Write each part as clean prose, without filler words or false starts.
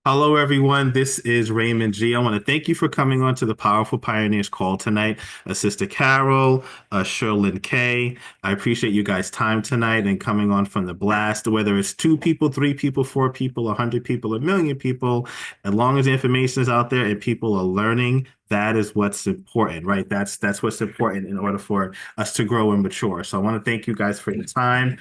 Hello, everyone. This is Raymond G. I want to thank you for coming on to the Powerful Pioneers call tonight. Sister Carol, Sherlyn K. I appreciate you guys' time tonight and coming on from the blast, whether it's two people, three people, four people, 100 people, a million people. As long as the information is out there and people are learning, that is what's important, right? That's what's important in order for us to grow and mature. So I want to thank you guys for your time.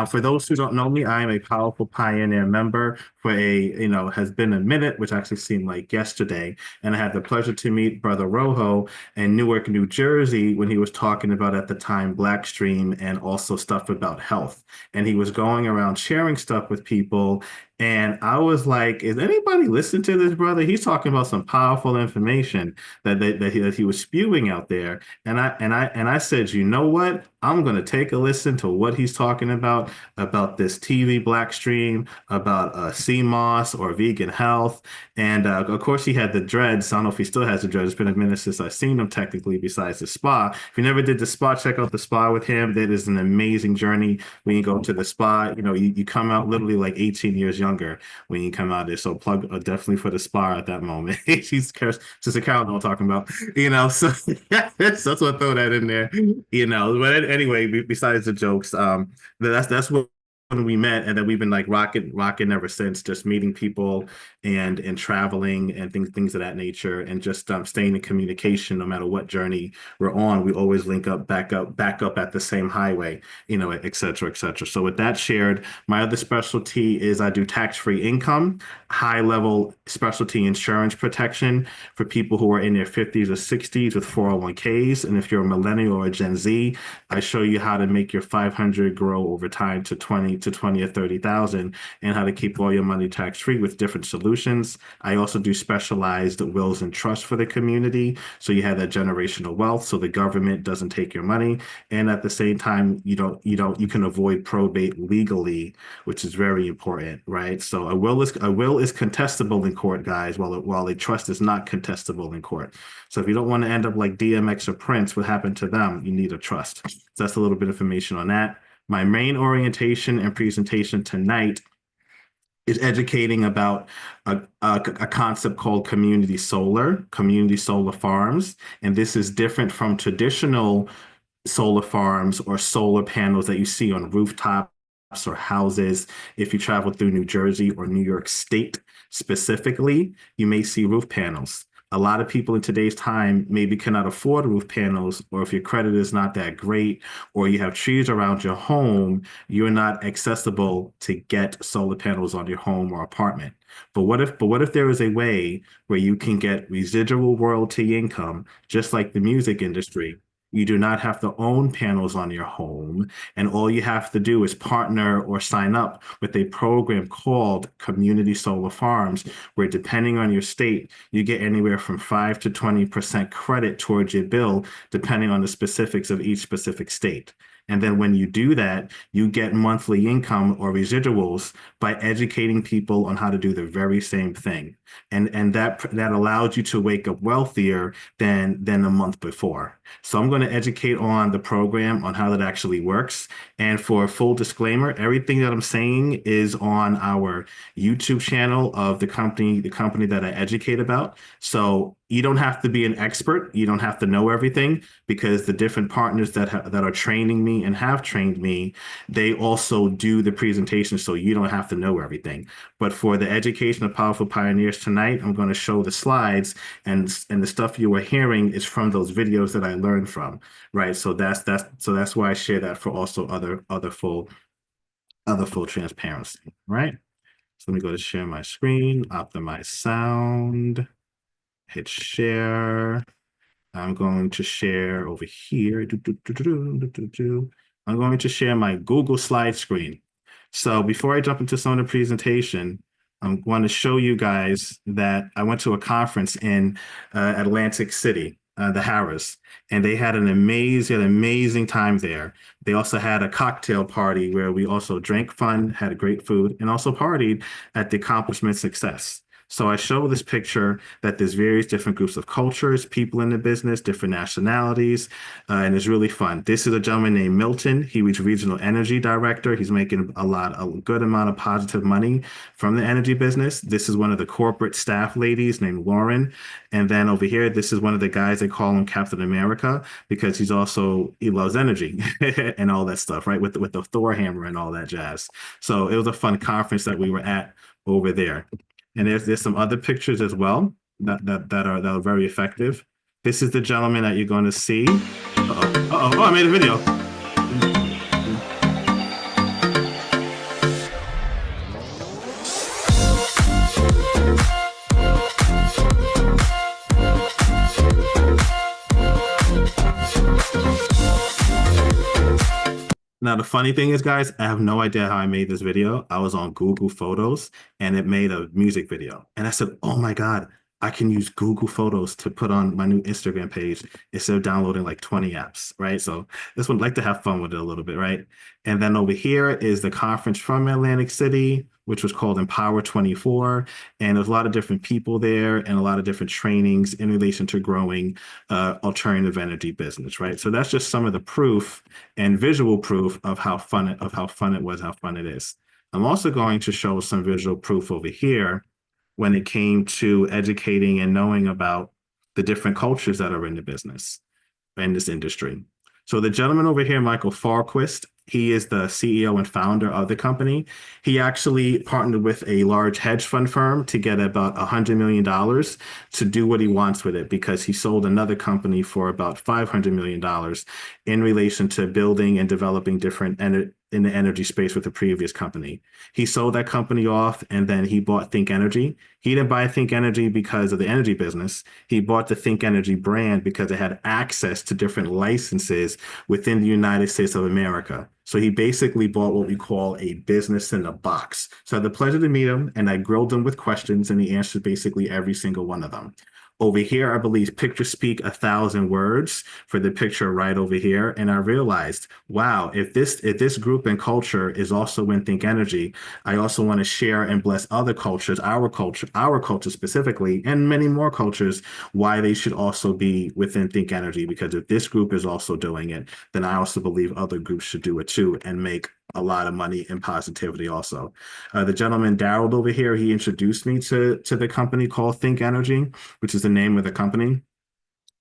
For those who don't know me, I am a Powerful Pioneer member for has been a minute, which actually seemed like yesterday. And I had the pleasure to meet Brother Rojo in Newark, New Jersey, when he was talking about at the time Blackstream and also stuff about health. And he was going around sharing stuff with people. And I was like, is anybody listening to this brother? He's talking about some powerful information that he was spewing out there. And I said, you know what? I'm gonna take a listen to what he's talking about this TV black stream, about CMOS or vegan health. And of course, he had the dreads. I don't know if he still has the dreads. It's been a minute since I've seen him technically, besides the spa. If you never did the spa, check out the spa with him. That is an amazing journey. When you go to the spa, you come out literally like 18 years younger when you come out there. So plug definitely for the spa at that moment. She's Sister Carol, know what I'm talking about. So, that's what I throw that in there. But anyway, besides the jokes, that's what when we met, and then we've been like rocking ever since, just meeting people and traveling and things of that nature, and just staying in communication no matter what journey we're on. We always link up, back up at the same highway, et cetera, et cetera. So with that shared, my other specialty is I do tax-free income, high level specialty insurance protection for people who are in their 50s or 60s with 401ks. And if you're a millennial or a Gen Z, I show you how to make your 500 grow over time to 20 or 30,000, and how to keep all your money tax free with different solutions. I also do specialized wills and trusts for the community, so you have that generational wealth, so the government doesn't take your money, and at the same time, you can avoid probate legally, which is very important, right? So a will is contestable in court, guys, while a trust is not contestable in court. So if you don't want to end up like DMX or Prince, what happened to them? You need a trust. So that's a little bit of information on that. My main orientation and presentation tonight is educating about a concept called community solar farms. And this is different from traditional solar farms or solar panels that you see on rooftops or houses. If you travel through New Jersey or New York State specifically, you may see roof panels. A lot of people in today's time maybe cannot afford roof panels, or if your credit is not that great, or you have trees around your home, you're not accessible to get solar panels on your home or apartment. But what if there is a way where you can get residual royalty income, just like the music industry? You do not have to own panels on your home, and all you have to do is partner or sign up with a program called Community Solar Farms, where depending on your state, you get anywhere from 5 to 20% credit towards your bill, depending on the specifics of each specific state. And then when you do that, you get monthly income or residuals by educating people on how to do the very same thing. And that allows you to wake up wealthier than the month before. So I'm going to educate on the program, on how that actually works. And for a full disclaimer, everything that I'm saying is on our YouTube channel of the company that I educate about. So you don't have to be an expert. You don't have to know everything, because the different partners that are training me and have trained me, they also do the presentation, so you don't have to know everything. But for the education of Powerful Pioneers tonight, I'm going to show the slides, and the stuff you were hearing is from those videos that I learned from, right? So that's why I share that, for also other full transparency, right? So let me go to share my screen, optimize sound, hit share. I'm going to share over here. I'm going to share my Google slide screen. So before I jump into some of the presentation, I'm going to show you guys that I went to a conference in Atlantic City, the Harris, and they had an amazing time there. They also had a cocktail party where we also drank fun, had great food, and also partied at the accomplishment success. So I show this picture that there's various different groups of cultures, people in the business, different nationalities, and it's really fun. This is a gentleman named Milton. He was regional energy director. He's making a good amount of positive money from the energy business. This is one of the corporate staff ladies named Lauren. And then over here, this is one of the guys, they call him Captain America because he loves energy and all that stuff, right? With the Thor hammer and all that jazz. So it was a fun conference that we were at over there. And there's some other pictures as well that are very effective. This is the gentleman that you're going to see. Uh-oh. Uh-oh. Oh, I made a video. Now, the funny thing is, guys, I have no idea how I made this video. I was on Google Photos and it made a music video. And I said, oh my God, I can use Google Photos to put on my new Instagram page instead of downloading like 20 apps, right? So this one, like to have fun with it a little bit, right? And then over here is the conference from Atlantic City, which was called Empower 24. And there's a lot of different people there and a lot of different trainings in relation to growing alternative energy business, right? So that's just some of the proof and visual proof of how fun it was, how fun it is. I'm also going to show some visual proof over here when it came to educating and knowing about the different cultures that are in the business, in this industry. So the gentleman over here, Michael Farquist, he is the CEO and founder of the company. He actually partnered with a large hedge fund firm to get about $100 million to do what he wants with it because he sold another company for about $500 million in relation to building and developing different in the energy space with the previous company. He sold that company off and then he bought Think Energy. He didn't buy Think Energy because of the energy business. He bought the Think Energy brand because it had access to different licenses within the United States of America. So he basically bought what we call a business in a box. So I had the pleasure to meet him and I grilled him with questions and he answered basically every single one of them. Over here, I believe pictures speak 1,000 words for the picture right over here. And I realized, wow, if this group and culture is also in Think Energy, I also want to share and bless other cultures, our culture specifically, and many more cultures, why they should also be within Think Energy. Because if this group is also doing it, then I also believe other groups should do it too and make a lot of money and positivity also. The gentleman Daryl over here, he introduced me to the company called Think Energy, which is the name of the company.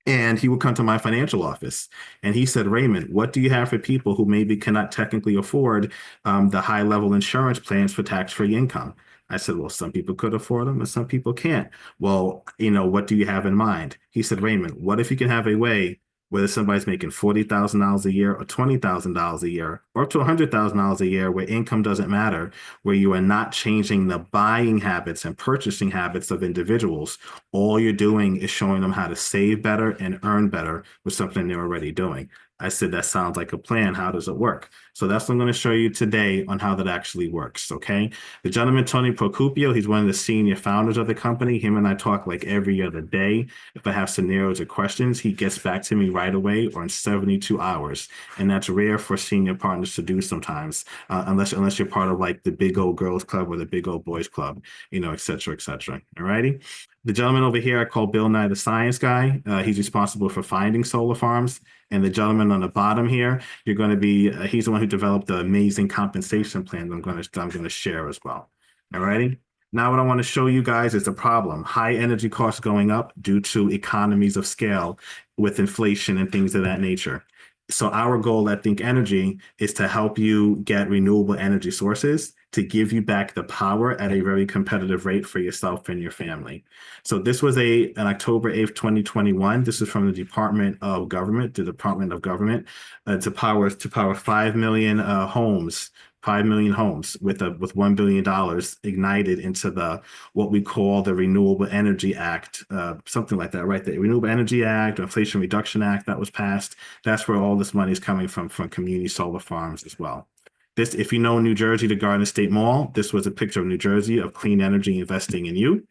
And he would come to my financial office and he said, Raymond, what do you have for people who maybe cannot technically afford the high level insurance plans for tax-free income? I said, well, some people could afford them and some people can't. Well, what do you have in mind? He said, Raymond, what if you can have a way whether somebody's making $40,000 a year or $20,000 a year or up to $100,000 a year where income doesn't matter, where you are not changing the buying habits and purchasing habits of individuals. All you're doing is showing them how to save better and earn better with something they're already doing. I said, that sounds like a plan. How does it work? So that's what I'm going to show you today on how that actually works, okay? The gentleman, Tony Procupio, he's one of the senior founders of the company. Him and I talk like every other day. If I have scenarios or questions, he gets back to me right away or in 72 hours. And that's rare for senior partners to do sometimes, unless you're part of like the big old girls club or the big old boys club, et cetera, et cetera. All righty. The gentleman over here I call Bill Nye the Science Guy. He's responsible for finding solar farms. And the gentleman on the bottom here, you're going to be, he's the one who developed the amazing compensation plan I'm going to share as well. All righty. Now what I want to show you guys is the problem. High energy costs going up due to economies of scale with inflation and things of that nature. So our goal at Think Energy is to help you get renewable energy sources to give you back the power at a very competitive rate for yourself and your family. So this was an October 8th, 2021. This is from the Department of Government, to power 5 million homes. 5 million homes with $1 billion ignited into what we call the Renewable Energy Act, something like that, right? The Renewable Energy Act or Inflation Reduction Act that was passed. That's where all this money is coming from community solar farms as well. This, if you know New Jersey, the Garden State Mall, this was a picture of New Jersey of clean energy investing in you.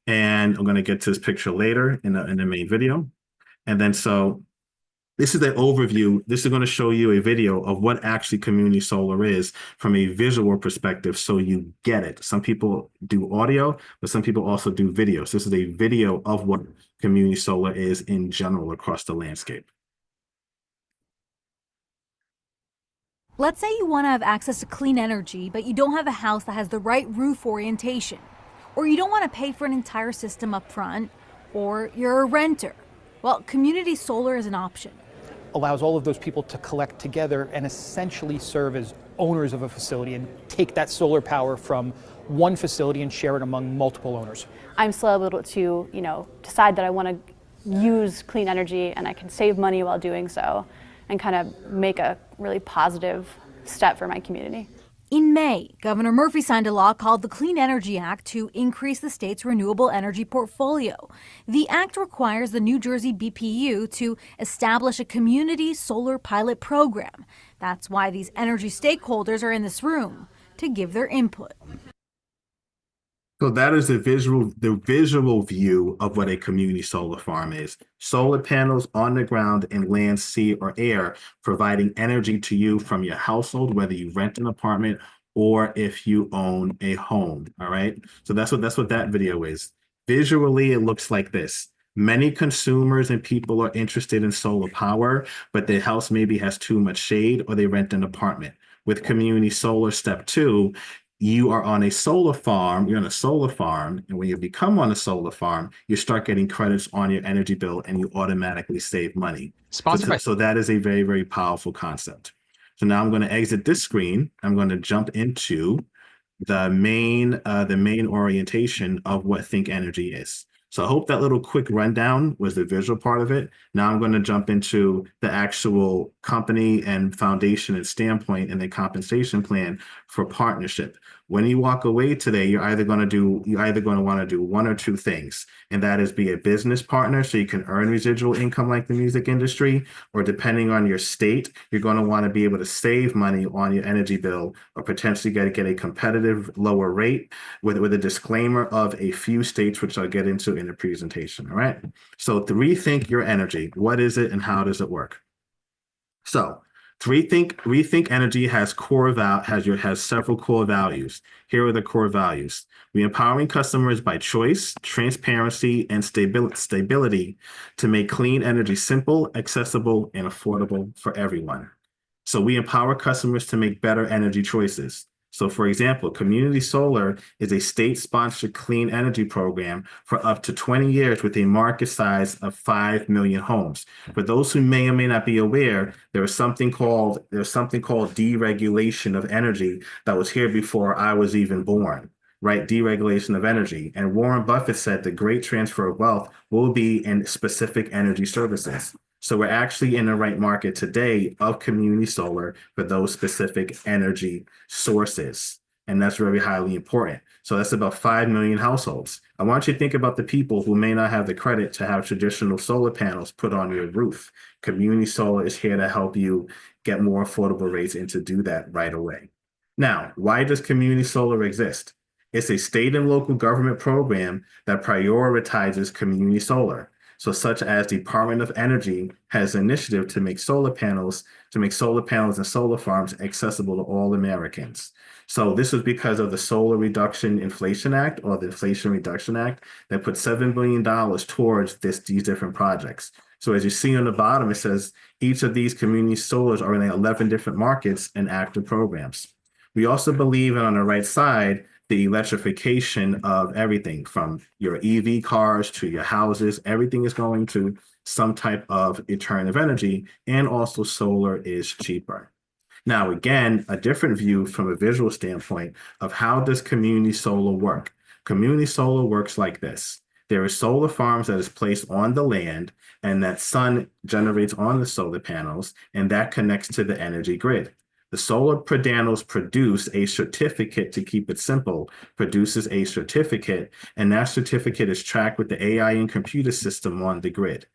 And I'm going to get to this picture later in the main video. And then so This is the overview. This is going to show you a video of what actually community solar is from a visual perspective so you get it. Some people do audio, but some people also do video. So this is a video of what community solar is in general across the landscape. Let's say you want to have access to clean energy, but you don't have a house that has the right roof orientation, or you don't want to pay for an entire system up front, or you're a renter. Well, community solar is an option. Allows all of those people to collect together and essentially serve as owners of a facility and take that solar power from one facility and share it among multiple owners. I'm still able to, decide that I want to use clean energy and I can save money while doing so and kind of make a really positive step for my community. In May, Governor Murphy signed a law called the Clean Energy Act to increase the state's renewable energy portfolio. The act requires the New Jersey BPU to establish a community solar pilot program. That's why these energy stakeholders are in this room, to give their input. So that is the visual view of what a community solar farm is. Solar panels on the ground in land, sea, or air, providing energy to you from your household, whether you rent an apartment or if you own a home. All right. So that's what that video is. Visually, it looks like this. Many consumers and people are interested in solar power, but their house maybe has too much shade or they rent an apartment. With community solar step 2, you are on a solar farm, you're on a solar farm, and when you become on a solar farm, you start getting credits on your energy bill and you automatically save money. So that is a very, very powerful concept. So now I'm going to exit this screen. I'm going to jump into the main orientation of what Think Energy is. So I hope that little quick rundown was the visual part of it. Now I'm going to jump into the actual company and foundation and standpoint and the compensation plan for partnership. When you walk away today, you're either going to want to do one or two things, and that is be a business partner so you can earn residual income like the music industry, or depending on your state, you're going to want to be able to save money on your energy bill or potentially get a competitive lower rate with a disclaimer of a few states, which I'll get into in the presentation. All right. So to rethink your energy, what is it and how does it work? So to rethink energy has several core values. Here are the core values. We empowering customers by choice, transparency, and stability to make clean energy simple, accessible, and affordable for everyone. So we empower customers to make better energy choices. So for example, Community Solar is a state-sponsored clean energy program for up to 20 years with a market size of 5 million homes. For those who may or may not be aware, there's something called deregulation of energy that was here before I was even born, right? Deregulation of energy. And Warren Buffett said the great transfer of wealth will be in specific energy services. So we're actually in the right market today of community solar for those specific energy sources. And that's very highly important. So that's about 5 million households. I want you to think about the people who may not have the credit to have traditional solar panels put on your roof. Community solar is here to help you get more affordable rates and to do that right away. Now, why does community solar exist? It's a state and local government program that prioritizes community solar. So such as Department of Energy has an initiative to make solar panels and solar farms accessible to all Americans. So this was because of the Solar Reduction Inflation Act, or the Inflation Reduction Act, that put $7 billion towards these different projects. So as you see on the bottom, it says each of these community solars are in 11 different markets and active programs. We also believe, and on the right side, the electrification of everything from your EV cars to your houses. Everything is going to some type of alternative energy, and also solar is cheaper. Now, again, a different view from a visual standpoint of how does community solar work? Community solar works like this. There are solar farms that is placed on the land, and that sun generates on the solar panels, and that connects to the energy grid. The solar panels produce a certificate, to keep it simple, produces a certificate, and that certificate is tracked with the AI and computer system on the grid.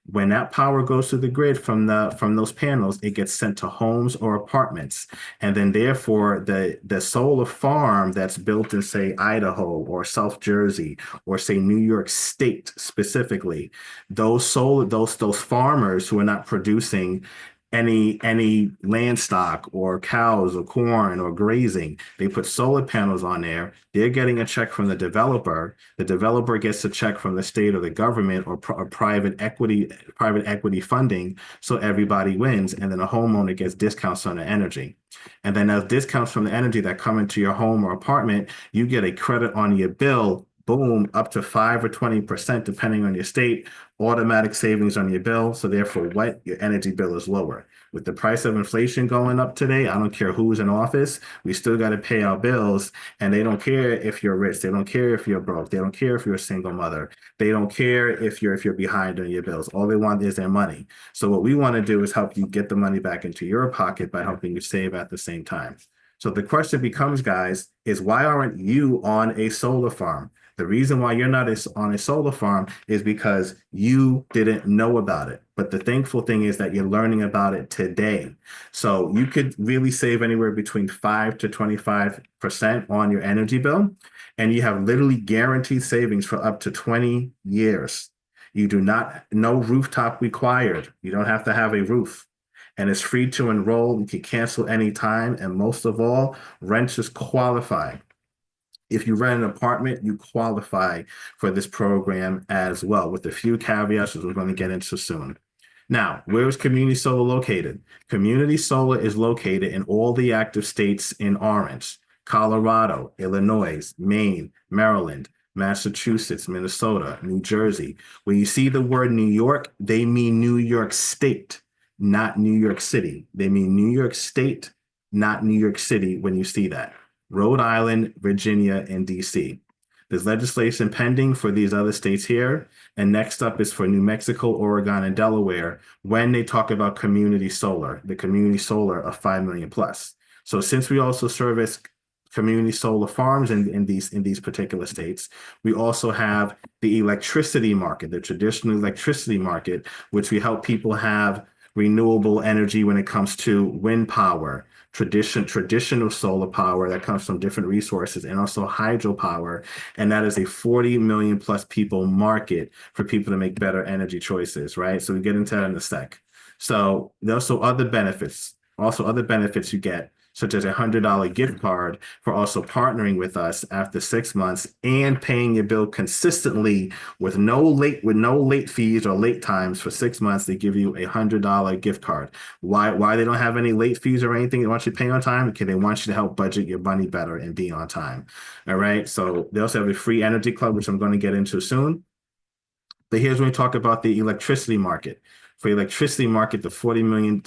When that power goes to the grid from those panels, it gets sent to homes or apartments. And then therefore the solar farm that's built in, say, Idaho or South Jersey or say New York State specifically, those farmers who are not producing any land stock or cows or corn or grazing, they put solar panels on there. They're getting a check from the developer. The developer gets a check from the state or the government or private equity funding, so everybody wins, and then a homeowner gets discounts on the energy. And then those discounts from the energy that come into your home or apartment, you get a credit on your bill, boom, up to 5 or 20%, depending on your state, automatic savings on your bill. So therefore, what your energy bill is lower. With the price of inflation going up today, I don't care who's in office, we still got to pay our bills. And they don't care if you're rich. They don't care if you're broke. They don't care if you're a single mother. They don't care if you're behind on your bills. All they want is their money. So what we want to do is help you get the money back into your pocket by helping you save at the same time. So the question becomes, guys, is why aren't you on a solar farm? The reason why you're not on a solar farm is because you didn't know about it. But the thankful thing is that you're learning about it today. So you could really save anywhere between 5 to 25% on your energy bill. And you have literally guaranteed savings for up to 20 years. You do not, no rooftop required. You don't have to have a roof. And it's free to enroll. You can cancel anytime. And most of all, renters qualify. If you rent an apartment, you qualify for this program as well, with a few caveats, which we're going to get into soon. Now, where is community solar located? Community solar is located in all the active states in orange: Colorado, Illinois, Maine, Maryland, Massachusetts, Minnesota, New Jersey. When you see the word New York, they mean New York State, not New York City. They mean New York State, not New York City when you see that. Rhode Island, Virginia, and DC. There's legislation pending for these other states here. And next up is for New Mexico, Oregon, and Delaware when they talk about community solar, the community solar of 5 million plus. So since we also service community solar farms in these particular states, we also have the electricity market, the traditional electricity market, which we help people have renewable energy when it comes to wind power, traditional solar power that comes from different resources, and also hydropower. And that is a 40 million plus people market for people to make better energy choices, right? So we get into that in a sec. So there's also other benefits you get, such as a $100 gift card for also partnering with us after 6 months and paying your bill consistently with no late fees or late times for 6 months. They give you a $100 gift card. Why they don't have any late fees or anything? They want you to pay on time. Okay, they want you to help budget your money better and be on time. All right. So they also have a free energy club, which I'm going to get into soon. But here's when we talk about the electricity market. For electricity market, the 40 million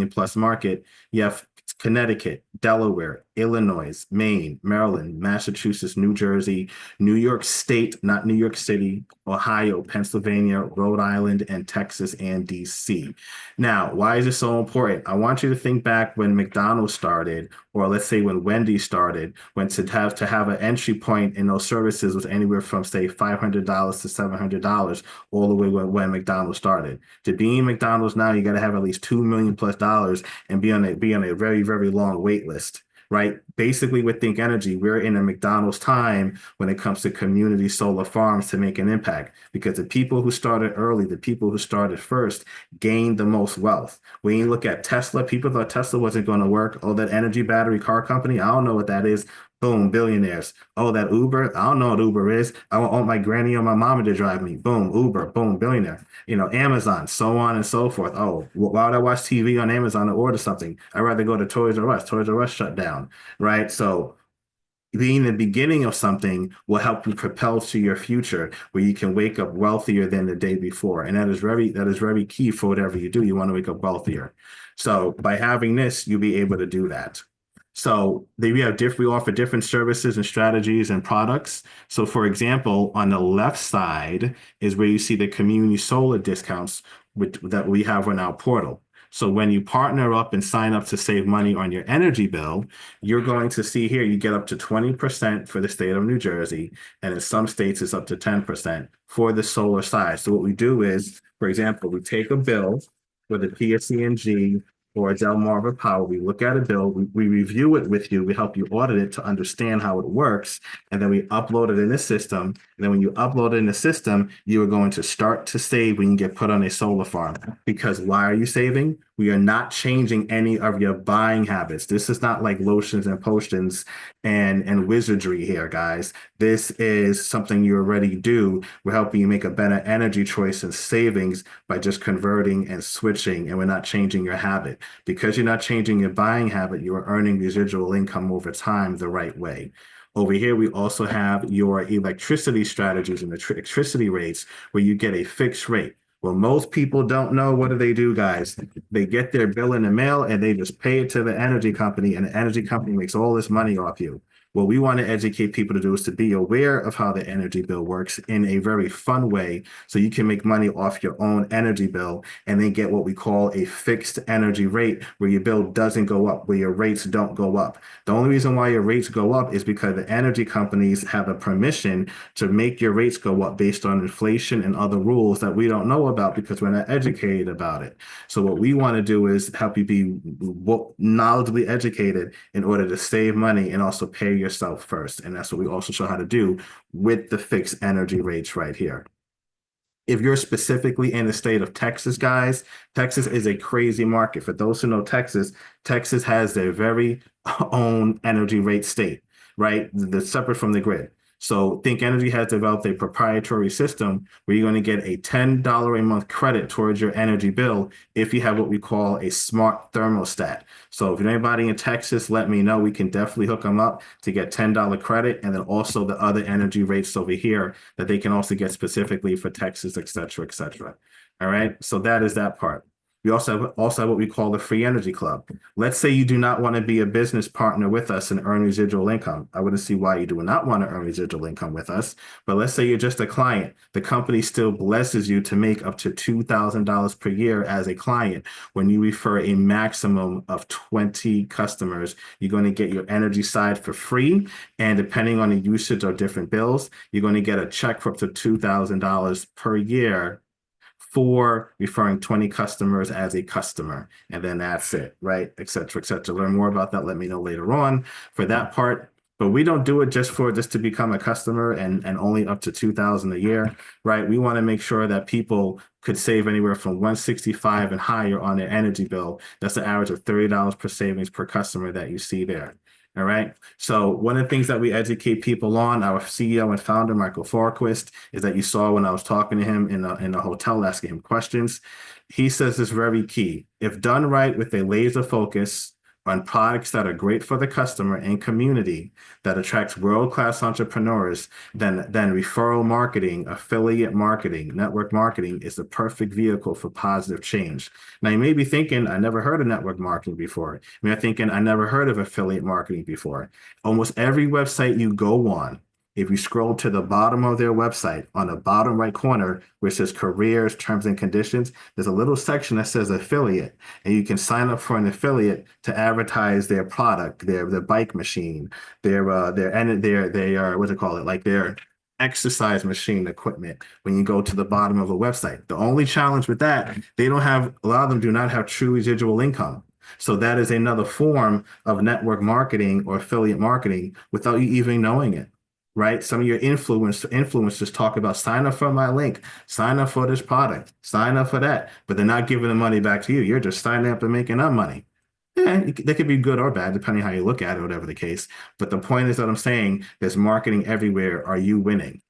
plus market, you have Connecticut, Delaware, Illinois, Maine, Maryland, Massachusetts, New Jersey, New York State, not New York City, Ohio, Pennsylvania, Rhode Island, and Texas and DC. Now, why is this so important? I want you to think back when McDonald's started, or let's say when Wendy's started, when to have an entry point in those services was anywhere from, say, $500 to $700, all the way when McDonald's started. To be in McDonald's now, you got to have at least $2 million plus and be on a very, very long wait list. Right? Basically, with Think Energy, we're in a McDonald's time when it comes to community solar farms to make an impact, because the people who started early, the people who started first, gained the most wealth. When you look at Tesla, people thought Tesla wasn't going to work. Oh, that energy battery car company, I don't know what that is. Boom, billionaires. Oh, that Uber, I don't know what Uber is. I want my granny or my mama to drive me. Boom, Uber, boom, billionaire. Amazon, so on and so forth. Oh, why would I watch TV on Amazon to order something? I'd rather go to Toys R Us. Toys R Us shut down, right? So being the beginning of something will help you propel to your future, where you can wake up wealthier than the day before. And that is very key for whatever you do. You want to wake up wealthier. So by having this, you'll be able to do that. So we offer different services and strategies and products. So for example, on the left side is where you see the community solar discounts that we have on our portal. So when you partner up and sign up to save money on your energy bill, you're going to see here you get up to 20% for the state of New Jersey, and in some states it's up to 10% for the solar side. So what we do is, for example, we take a bill with a PSE&G or a Delmarva Power. We look at a bill, we review it with you, we help you audit it to understand how it works, and then we upload it in the system. And then when you upload it in the system, you are going to start to save when you get put on a solar farm. Because why are you saving? We are not changing any of your buying habits. This is not like lotions and potions and wizardry here, guys. This is something you already do. We're helping you make a better energy choice and savings by just converting and switching, and we're not changing your habit. Because you're not changing your buying habit, you are earning residual income over time the right way. Over here, we also have your electricity strategies and the electricity rates where you get a fixed rate. Well, most people don't know. What do they do, guys? They get their bill in the mail and they just pay it to the energy company, and the energy company makes all this money off you. What we want to educate people to do is to be aware of how the energy bill works in a very fun way so you can make money off your own energy bill and then get what we call a fixed energy rate where your bill doesn't go up, where your rates don't go up. The only reason why your rates go up is because the energy companies have a permission to make your rates go up based on inflation and other rules that we don't know about because we're not educated about it. So what we want to do is help you be knowledgeably educated in order to save money and also pay yourself first. And that's what we also show how to do with the fixed energy rates right here. If you're specifically in the state of Texas, guys, Texas is a crazy market. For those who know Texas, Texas has their very own energy rate state, right? That's separate from the grid. So Think Energy has developed a proprietary system where you're going to get a $10 a month credit towards your energy bill if you have what we call a smart thermostat. So if anybody in Texas, let me know. We can definitely hook them up to get $10 credit, and then also the other energy rates over here that they can also get specifically for Texas, et cetera, et cetera. All right, so that is that part. We also have what we call the free energy club. Let's say you do not want to be a business partner with us and earn residual income. I wouldn't see why you do not want to earn residual income with us. But let's say you're just a client. The company still blesses you to make up to $2,000 per year as a client. When you refer a maximum of 20 customers, you're going to get your energy side for free. And depending on the usage of different bills, you're going to get a check for up to $2,000 per year for referring 20 customers as a customer. And then that's it, right? Et cetera, et cetera. Learn more about that. Let me know later on for that part. But we don't do it just to become a customer and only up to $2,000 a year, right? We want to make sure that people could save anywhere from $165 and higher on their energy bill. That's an average of $30 per savings per customer that you see there. All right. So one of the things that we educate people on, our CEO and founder, Michael Farquist, is that you saw when I was talking to him in a hotel asking him questions. He says this very key. If done right with a laser focus on products that are great for the customer and community that attracts world-class entrepreneurs, then referral marketing, affiliate marketing, network marketing is the perfect vehicle for positive change. Now, you may be thinking, I never heard of network marketing before. You may be thinking, I never heard of affiliate marketing before. Almost every website you go on, if you scroll to the bottom of their website, on the bottom right corner, where it says careers, terms and conditions, there's a little section that says affiliate. And you can sign up for an affiliate to advertise their product, their bike machine, their what's it called? Like their exercise machine equipment when you go to the bottom of a website. The only challenge with that, a lot of them do not have true residual income. So that is another form of network marketing or affiliate marketing without you even knowing it. Right? Some of your influencers talk about sign up for my link, sign up for this product, sign up for that, but they're not giving the money back to you. You're just signing up and making up money. Yeah, that could be good or bad, depending how you look at it, whatever the case. But the point is that I'm saying there's marketing everywhere. Are you winning?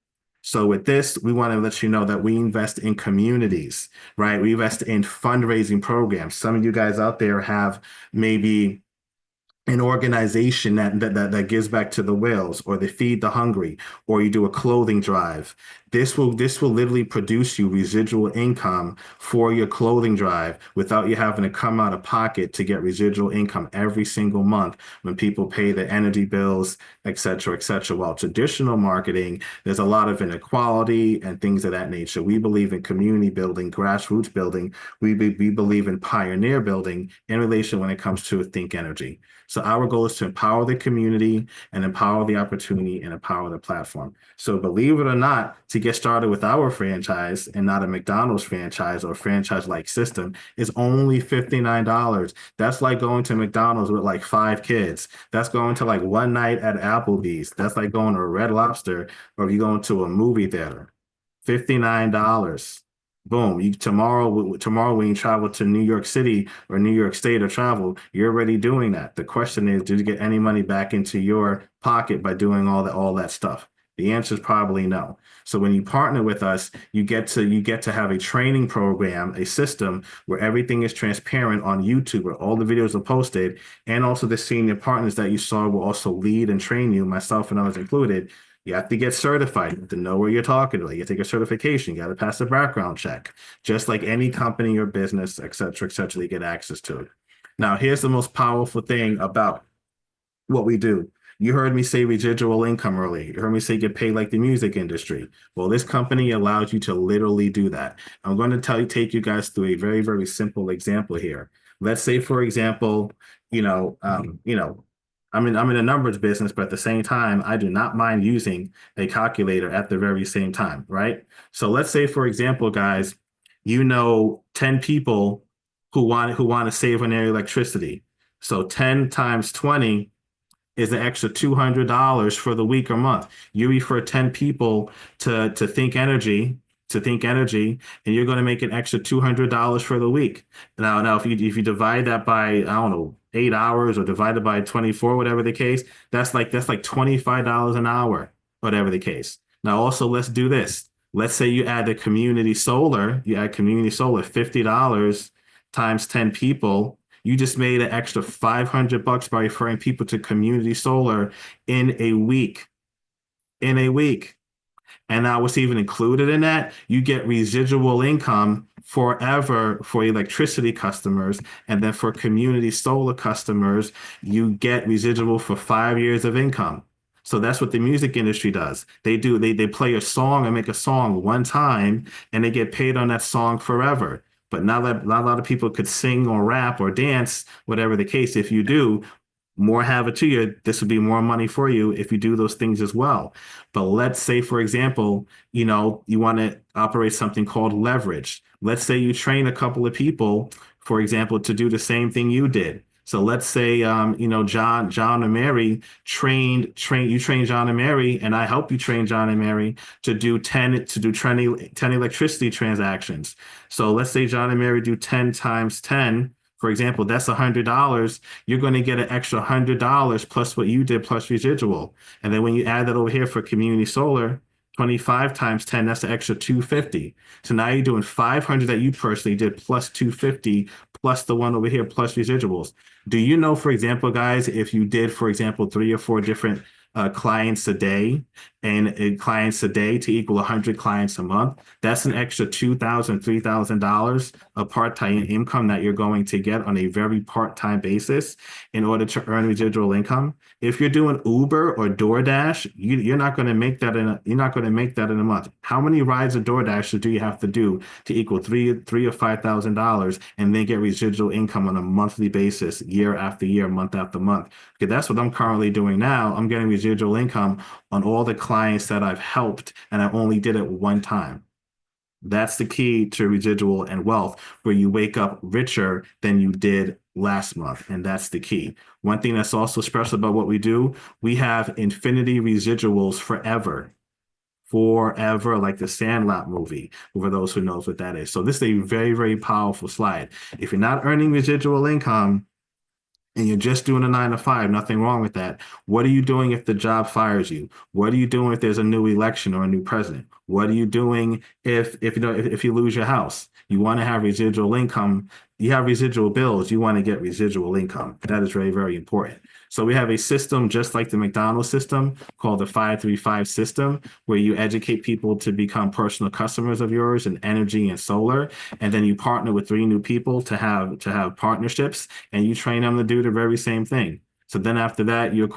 So with this, we want to let you know that we invest in communities, right? We invest in fundraising programs. Some of you guys out there have maybe an organization that gives back to the whales, or they feed the hungry, or you do a clothing drive. This will literally produce you residual income for your clothing drive without you having to come out of pocket to get residual income every single month when people pay their energy bills, et cetera, et cetera. While traditional marketing, there's a lot of inequality and things of that nature. We believe in community building, grassroots building. We believe in pioneer building in relation when it comes to Think Energy. So our goal is to empower the community and empower the opportunity and empower the platform. So believe it or not, to get started with our franchise and not a McDonald's franchise or franchise-like system is only $59. That's like going to McDonald's with like 5 kids. That's going to like one night at Applebee's. That's like going to a Red Lobster, or if you're going to a movie theater. $59. Boom. Tomorrow when you travel to New York City or New York State or travel, you're already doing that. The question is, did you get any money back into your pocket by doing all that stuff? The answer is probably no. So when you partner with us, you get to have a training program, a system where everything is transparent on YouTube, where all the videos are posted, and also the senior partners that you saw will also lead and train you, myself and others included. You have to get certified. You have to know where you're talking to. You have to take a certification. You got to pass a background check, just like any company or business, et cetera, you get access to it. Now, here's the most powerful thing about what we do. You heard me say residual income earlier. You heard me say get paid like the music industry. Well, this company allows you to literally do that. I'm going to take you guys through a very, very simple example here. Let's say, for example, I'm in a numbers business, but at the same time, I do not mind using a calculator at the very same time, right? So let's say, for example, guys, 10 people who want to save on their electricity. So 10 times 20 is an extra $200 for the week or month. You refer 10 people to Think Energy, and you're going to make an extra $200 for the week. Now, if you divide that by, I don't know, 8 hours or divided by 24, whatever the case, that's like $25 an hour, whatever the case. Now, also, let's do this. Let's say you add the community solar, $50 times 10 people. You just made an extra $500 by referring people to community solar in a week. And now what's even included in that, you get residual income forever for electricity customers. And then for community solar customers, you get residual for 5 years of income. So that's what the music industry does. They play a song and make a song one time, and they get paid on that song forever. But now that not a lot of people could sing or rap or dance, whatever the case, if you do, more have it to you. This would be more money for you if you do those things as well. But let's say, for example, you want to operate something called leverage. Let's say you train a couple of people, for example, to do the same thing you did. So let's say, John and Mary you train John and Mary, and I help you train John and Mary to do 10 electricity transactions. So let's say John and Mary do 10 times 10. For example, that's $100. You're going to get an extra $100 plus what you did plus residual. And then when you add that over here for community solar, 25 times 10, that's an extra $250. So now you're doing 500 that you personally did plus 250 plus the one over here plus residuals. Do you know, for example, guys, if you did, for example, 3 or 4 different clients a day, and clients a day to equal 100 clients a month, that's an extra $2,000, $3,000 of part-time income that you're going to get on a very part-time basis in order to earn residual income. If you're doing Uber or DoorDash, you're not going to make that in a month. How many rides of DoorDash do you have to do to equal $3,000 or $5,000 and then get residual income on a monthly basis, year after year, month after month? Okay, that's what I'm currently doing now. I'm getting residual income on all the clients that I've helped, and I only did it one time. That's the key to residual and wealth, where you wake up richer than you did last month. And that's the key. One thing that's also special about what we do, we have infinity residuals forever, like the Sandlot movie, for those who knows what that is. So this is a very, very powerful slide. If you're not earning residual income, and you're just doing a 9 to 5, nothing wrong with that. What are you doing if the job fires you? What are you doing if there's a new election or a new president? What are you doing if you lose your house? You want to have residual income you have residual bills, you want to get residual income. That is very, very important. So we have a system just like the McDonald's system called the 535 system, where you educate people to become personal customers of yours in energy and solar. And then you partner with 3 new people to have partnerships, and you train them to do the very same thing. So then after that, you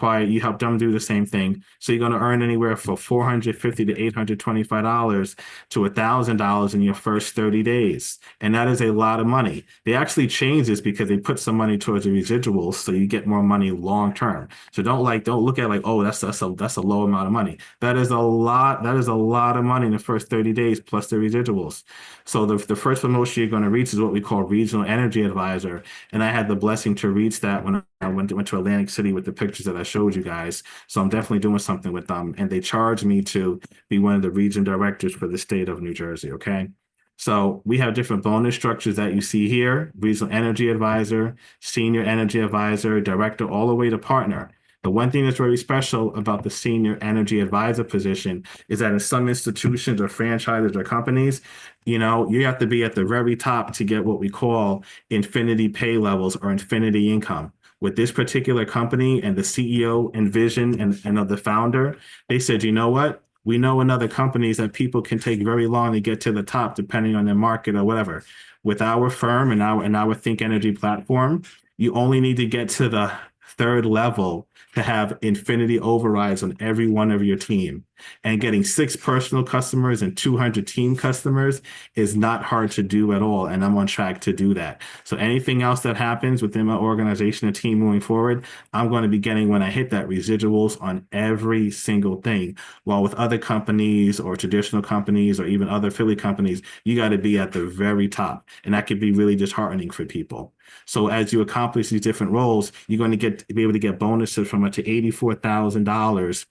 help them do the same thing. So you're going to earn anywhere from $450 to $825 to $1,000 in your first 30 days. And that is a lot of money. They actually changed this because they put some money towards the residuals so you get more money long term. So don't look at like, oh, that's a low amount of money. That is a lot of money in the first 30 days plus the residuals. So the first promotion you're going to reach is what we call regional energy advisor. And I had the blessing to reach that when I went to Atlantic City with the pictures that I showed you guys. So I'm definitely doing something with them. And they charged me to be one of the region directors for the state of New Jersey. Okay. So we have different bonus structures that you see here: regional energy advisor, senior energy advisor, director, all the way to partner. The one thing that's very special about the senior energy advisor position is that in some institutions or franchises or companies, you have to be at the very top to get what we call infinity pay levels or infinity income. With this particular company and the CEO and vision and of the founder, they said, you know what? We know in other companies that people can take very long to get to the top depending on their market or whatever. With our firm and our Think Energy platform, you only need to get to the third level to have infinity overrides on every one of your team. And getting 6 personal customers and 200 team customers is not hard to do at all. And I'm on track to do that. So anything else that happens within my organization and team moving forward, I'm going to be getting when I hit that residuals on every single thing. While with other companies or traditional companies or even other affiliate companies, you got to be at the very top. And that could be really disheartening for people. So as you accomplish these different roles, you're going to be able to get bonuses from up to $84,000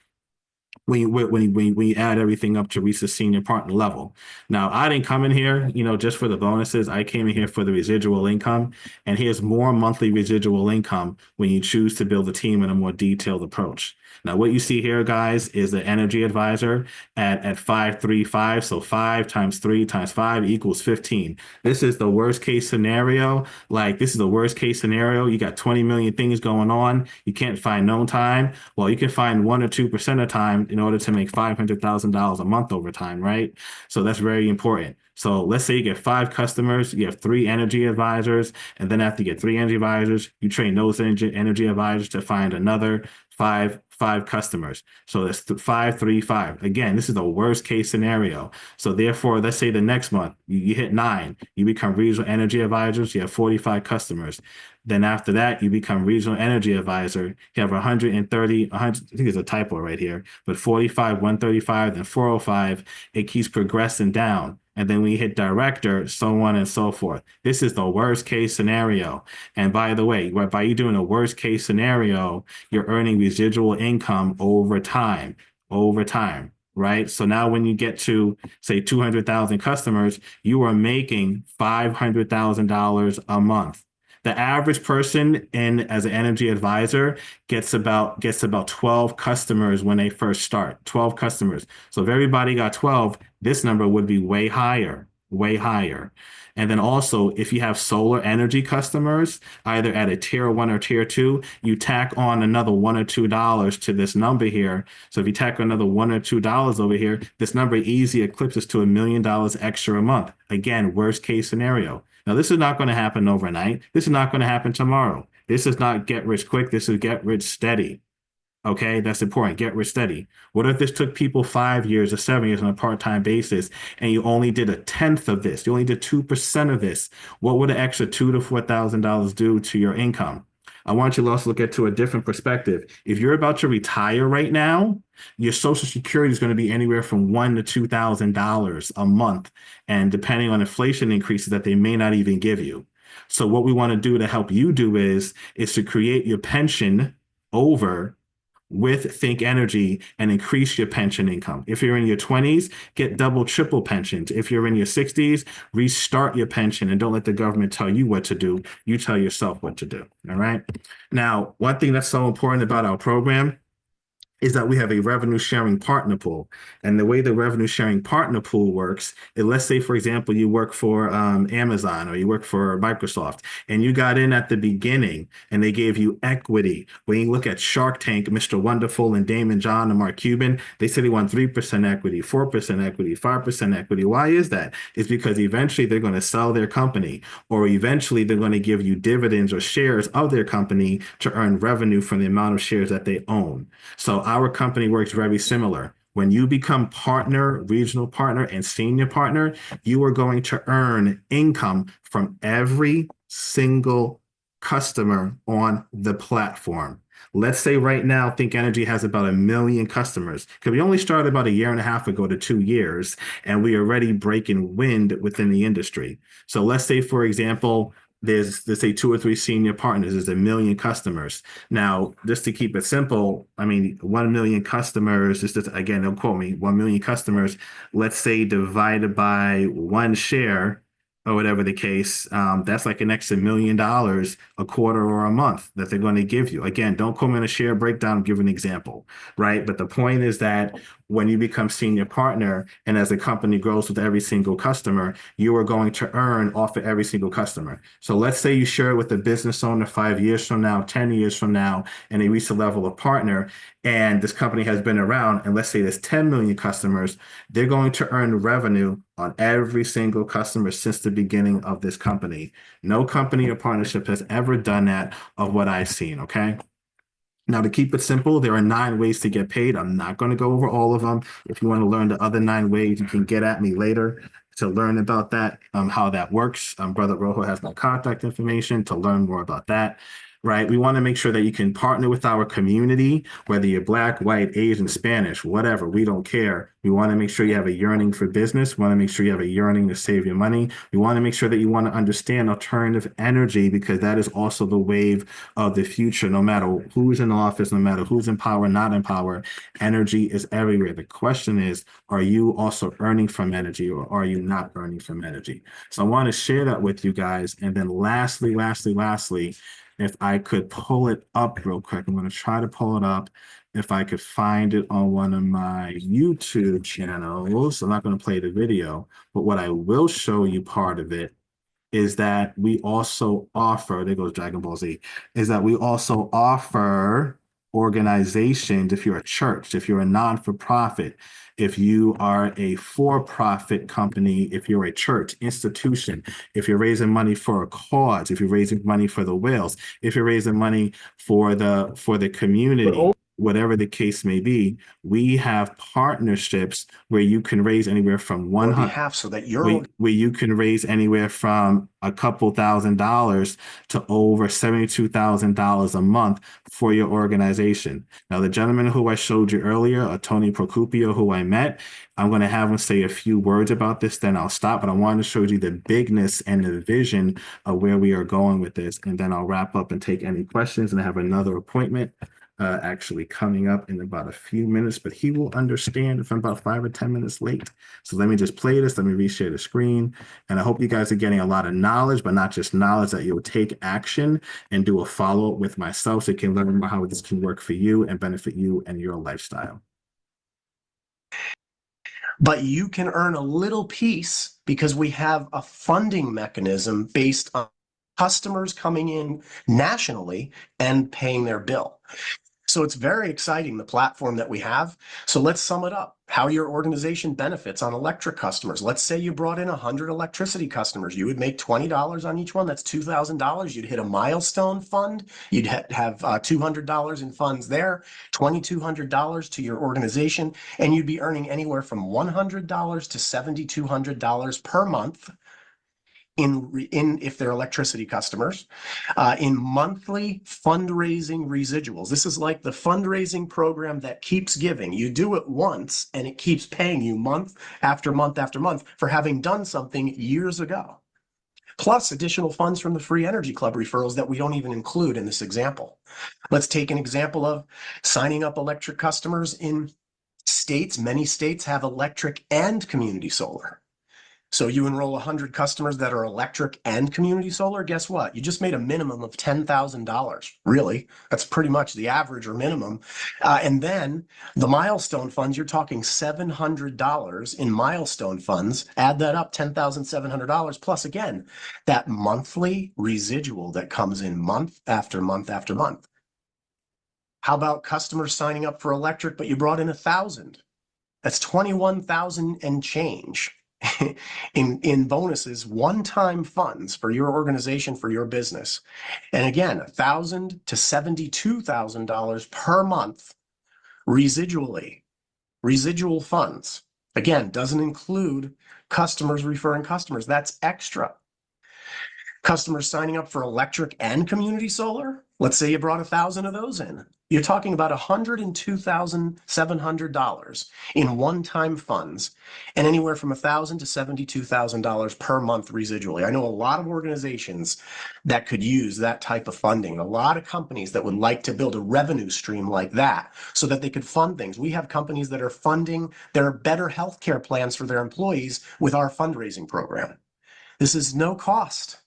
when you add everything up to reach the senior partner level. Now, I didn't come in here, just for the bonuses. I came in here for the residual income, and here's more monthly residual income when you choose to build a team in a more detailed approach. Now, what you see here, guys, is the energy advisor at 535. So 5 times 3 times 5 equals 15. This is the worst case scenario. This is the worst case scenario. You got 20 million things going on. You can't find no time. Well, you can find 1 or 2% of time in order to make $500,000 a month over time, right? So that's very important. So let's say you get 5 customers, you have 3 energy advisors, and then after you get 3 energy advisors, you train those energy advisors to find another five customers. So that's 535. Again, this is the worst case scenario. So therefore, let's say the next month you hit 9, you become regional energy advisors, you have 45 customers. Then after that, you become regional energy advisor. You have 130, 100, I think there's a typo right here, but 45, 135, then 405. It keeps progressing down. And then we hit director, so on and so forth. This is the worst case scenario. And by the way, by you doing a worst case scenario, you're earning residual income over time, right? So now when you get to, say, 200,000 customers, you are making $500,000 a month. The average person as an energy advisor gets about 12 customers when they first start, 12 customers. So if everybody got 12, this number would be way higher, way higher. And then also, if you have solar energy customers, either at a tier 1 or tier 2, you tack on another $1 or $2 to this number here. So if you tack another $1 or $2 over here, this number easily eclipses to $1 million extra a month. Again, worst case scenario. Now, this is not going to happen overnight. This is not going to happen tomorrow. This is not get rich quick. This is get rich steady. Okay, that's important. Get rich steady. What if this took people 5 years or 7 years on a part-time basis, and you only did 1/10 of this? You only did 2% of this. What would an extra $2,000 to $4,000 do to your income? I want you to also look at to a different perspective. If you're about to retire right now, your Social Security is going to be anywhere from $1,000 to $2,000 a month, and depending on inflation increases that they may not even give you. So what we want to do to help you do is to create your pension over with Think Energy and increase your pension income. If you're in your 20s, get double, triple pensions. If you're in your 60s, restart your pension and don't let the government tell you what to do. You tell yourself what to do. All right. Now, one thing that's so important about our program is that we have a revenue sharing partner pool. And the way the revenue sharing partner pool works is, let's say, for example, you work for Amazon or you work for Microsoft, and you got in at the beginning and they gave you equity. When you look at Shark Tank, Mr. Wonderful and Damon John and Mark Cuban, they said they want 3% equity, 4% equity, 5% equity. Why is that? It's because eventually they're going to sell their company, or eventually they're going to give you dividends or shares of their company to earn revenue from the amount of shares that they own. So our company works very similar. When you become partner, regional partner, and senior partner, you are going to earn income from every single customer on the platform. Let's say right now, Think Energy has about 1 million customers, because we only started about a year and a half ago to 2 years, and we are already breaking wind within the industry. So let's say, for example, there's, let's say, 2 or 3 senior partners, there's 1 million customers. Now, just to keep it simple, I mean, 1 million customers, just again, don't quote me, 1 million customers, let's say divided by one share or whatever the case, that's like an extra $1 million a quarter or a month that they're going to give you. Again, don't come in a share breakdown, give an example, right? But the point is that when you become senior partner and as the company grows with every single customer, you are going to earn off of every single customer. So let's say you share it with a business owner 5 years from now, 10 years from now, and they reach the level of partner, and this company has been around, and let's say there's 10 million customers, they're going to earn revenue on every single customer since the beginning of this company. No company or partnership has ever done that of what I've seen, okay? Now, to keep it simple, there are 9 ways to get paid. I'm not going to go over all of them. If you want to learn the other 9 ways, you can get at me later to learn about that, how that works. Brother Rojo has my contact information to learn more about that. Right. We want to make sure that you can partner with our community, whether you're Black, white, Asian, Spanish, whatever, we don't care. We want to make sure you have a yearning for business. We want to make sure you have a yearning to save your money. We want to make sure that you want to understand alternative energy, because that is also the wave of the future. No matter who's in office, no matter who's in power, not in power, energy is everywhere. The question is, are you also earning from energy, or are you not earning from energy? So I want to share that with you guys. And then lastly, if I could pull it up real quick, I'm going to try to pull it up. If I could find it on one of my YouTube channels, I'm not going to play the video, but what I will show you part of it is that we also offer, there goes Dragon Ball Z, is that we also offer organizations. If you're a church, if you're a non-for-profit, if you are a for-profit company, if you're a church institution, if you're raising money for a cause, if you're raising money for the whales, if you're raising money for the community, whatever the case may be, we have partnerships where you can raise anywhere from 100, so that you're where you can raise anywhere from a couple $1,000s to over $72,000 a month for your organization. Now, the gentleman who I showed you earlier, Tony Procupio, who I met, I'm going to have him say a few words about this, then I'll stop. But I wanted to show you the bigness and the vision of where we are going with this. And then I'll wrap up and take any questions. And I have another appointment actually coming up in about a few minutes, but he will understand if I'm about 5 or 10 minutes late. So let me just play this. Let me reshare the screen. And I hope you guys are getting a lot of knowledge, but not just knowledge, that you'll take action and do a follow-up with myself so you can learn how this can work for you and benefit you and your lifestyle. But you can earn a little piece because we have a funding mechanism based on customers coming in nationally and paying their bill. So it's very exciting, the platform that we have. So let's sum it up. How your organization benefits on electric customers. Let's say you brought in 100 electricity customers. You would make $20 on each one. That's $2,000. You'd hit a milestone fund. You'd have $200 in funds there, $2,200 to your organization, and you'd be earning anywhere from $100 to $7,200 per month in if they're electricity customers, in monthly fundraising residuals. This is like the fundraising program that keeps giving. You do it once and it keeps paying you month after month after month for having done something years ago. Plus additional funds from the Free Energy Club referrals that we don't even include in this example. Let's take an example of signing up electric customers in states. Many states have electric and community solar. So you enroll 100 customers that are electric and community solar, guess what? You just made a minimum of $10,000. Really, that's pretty much the average or minimum. And then the milestone funds, you're talking $700 in milestone funds. Add that up, $10,700 plus again, that monthly residual that comes in month after month after month. How about customers signing up for electric, but you brought in 1,000? That's 21,000 and change in bonuses, one-time funds for your organization, for your business. And again, $1,000 to $72,000 per month residually, residual funds. Again, doesn't include customers referring customers. That's extra. Customers signing up for electric and community solar. Let's say you brought 1,000 of those in. You're talking about $102,700 in one-time funds, and anywhere from $1,000 to $72,000 per month residually. I know a lot of organizations that could use that type of funding. A lot of companies that would like to build a revenue stream like that so that they could fund things. We have companies that are funding their better healthcare plans for their employees with our fundraising program. This is no cost.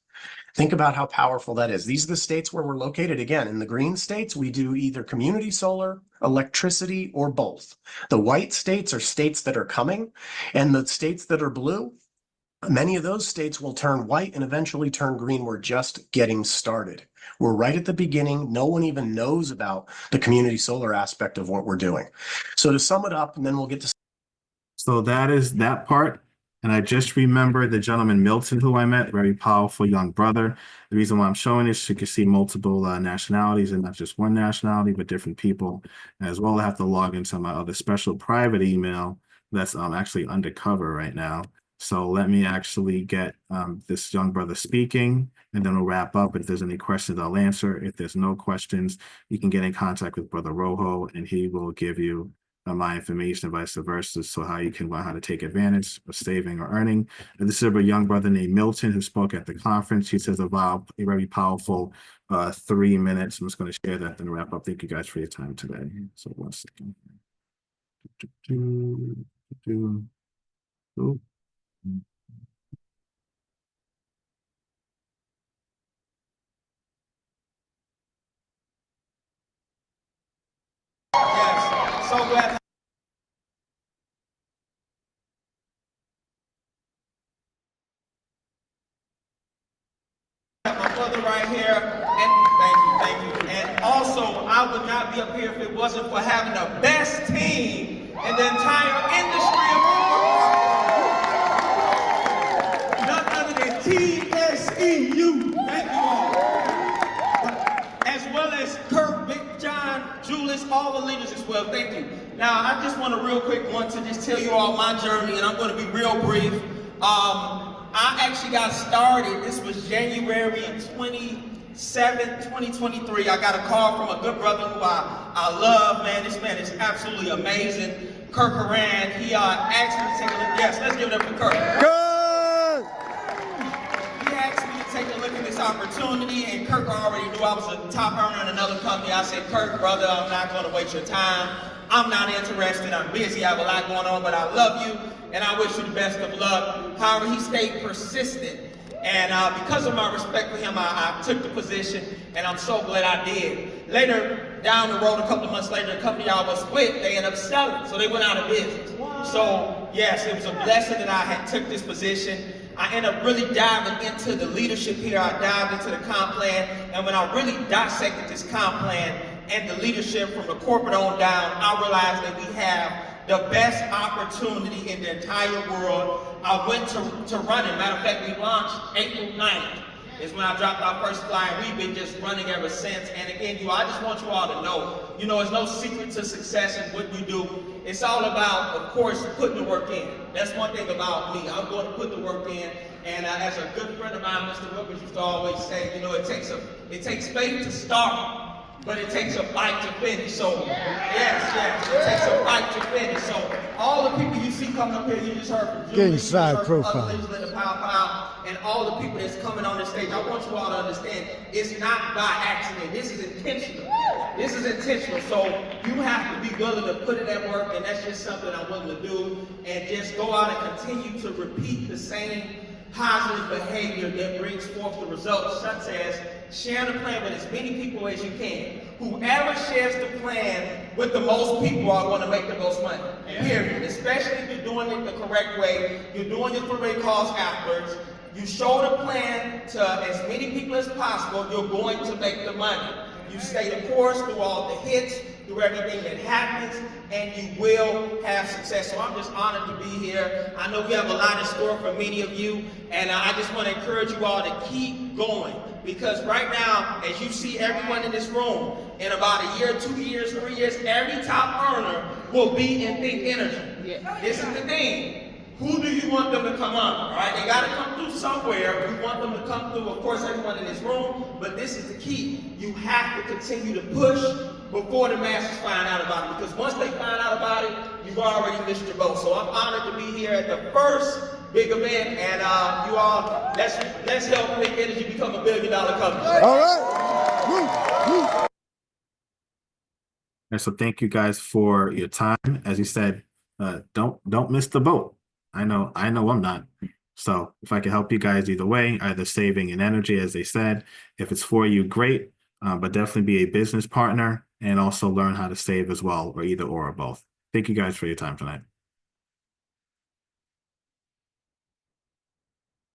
Think about how powerful that is. These are the states where we're located. Again, in the green states, we do either community solar, electricity, or both. The white states are states that are coming, and the states that are blue, many of those states will turn white and eventually turn green. We're just getting started. We're right at the beginning. No one even knows about the community solar aspect of what we're doing. So to sum it up, and then we'll get to... So that is that part. And I just remember the gentleman Milton, who I met, very powerful young brother. The reason why I'm showing this, you can see multiple nationalities, and not just one nationality, but different people. As well, I have to log into my other special private email that's actually undercover right now. So let me actually get this young brother speaking, and then we'll wrap up. If there's any questions, I'll answer. If there's no questions, you can get in contact with Brother Rojo, and he will give you my information and vice versa, so how you can learn how to take advantage of saving or earning. And this is a young brother named Milton who spoke at the conference. He says a very powerful 3 minutes. I'm just going to share that and wrap up. Thank you guys for your time today. So 1 second. Yes, so glad. My brother right here, and thank you. And also, I would not be up here if it wasn't for having the best team in the entire industry of woodworking. None other than TSEU. Thank you all. As well as Kirk, Big John, Julius, all the leaders as well. Thank you. Now, I just want to real quick want to just tell you all my journey, and I'm going to be real brief. I actually got started, this was January 27th, 2023. I got a call from a good brother who I love, man. This man is absolutely amazing. Kirk Haran, he asked me to take a look. Yes, let's give it up for Kirk. Good! He asked me to take a look at this opportunity, and Kirk already knew I was a top earner in another company. I said, Kirk, brother, I'm not going to waste your time. I'm not interested, I'm busy, I have a lot going on, but I love you, and I wish you the best of luck. However, he stayed persistent, and because of my respect for him, I took the position, and I'm so glad I did. Later, down the road, a couple of months later, the company I was with, they ended up selling, so they went out of business. Wow. So, yes, it was a blessing that I had took this position. I ended up really diving into the leadership here, I dived into the comp plan, and when I really dissected this comp plan, and the leadership from the corporate on down, I realized that we have the best opportunity in the entire world. I went to running. Matter of fact, we launched April 9th is when I dropped our first flyer. We've been just running ever since. And again, I just want you all to know, there's no secret to success in what we do. It's all about, of course, putting the work in. That's one thing about me. I'm going to put the work in. And as a good friend of mine, Mr. Wilkins used to always say, it takes faith to start. but it takes a fight to finish. So, yes, it takes a fight to finish. So, all the people you see coming up here, you just heard from Julie, Getting you just side heard from profile. other leaders in the Pow, and all the people that's coming on the stage. I want you all to understand, it's not by accident. This is intentional. This is intentional. So, you have to be willing to put in that work, and that's just something I'm willing to do, and just go out and continue to repeat the same positive behavior that brings forth the results, such as sharing the plan with as many people as you can. Whoever shares the plan with the most people are going to make the most money, period. Especially if you're doing it the correct way. You're doing it for what it calls afterwards. You show the plan to as many people as possible, you're going to make the money. You stay the course through all the hits, through everything that happens, and you will have success. So I'm just honored to be here. I know we have a lot in store for many of you, and I just want to encourage you all to keep going. Because right now, as you see everyone in this room, in about a year, 2 years, 3 years, every top earner will be in Think Energy. This is the thing. Who do you want them to come up? All right, they got to come through somewhere. We want them to come through, of course, everyone in this room, but this is the key. You have to continue to push before the masses find out about it, because once they find out about it, you've already missed your boat. So I'm honored to be here at the first big event, and you all, let's help Think Energy become $1 billion company. All right. Woo, woo. And so thank you guys for your time. As you said, don't miss the boat. I know I'm not. So if I can help you guys either way, either saving in energy, as they said, if it's for you, great. But definitely be a business partner and also learn how to save as well, or either or both. Thank you guys for your time tonight.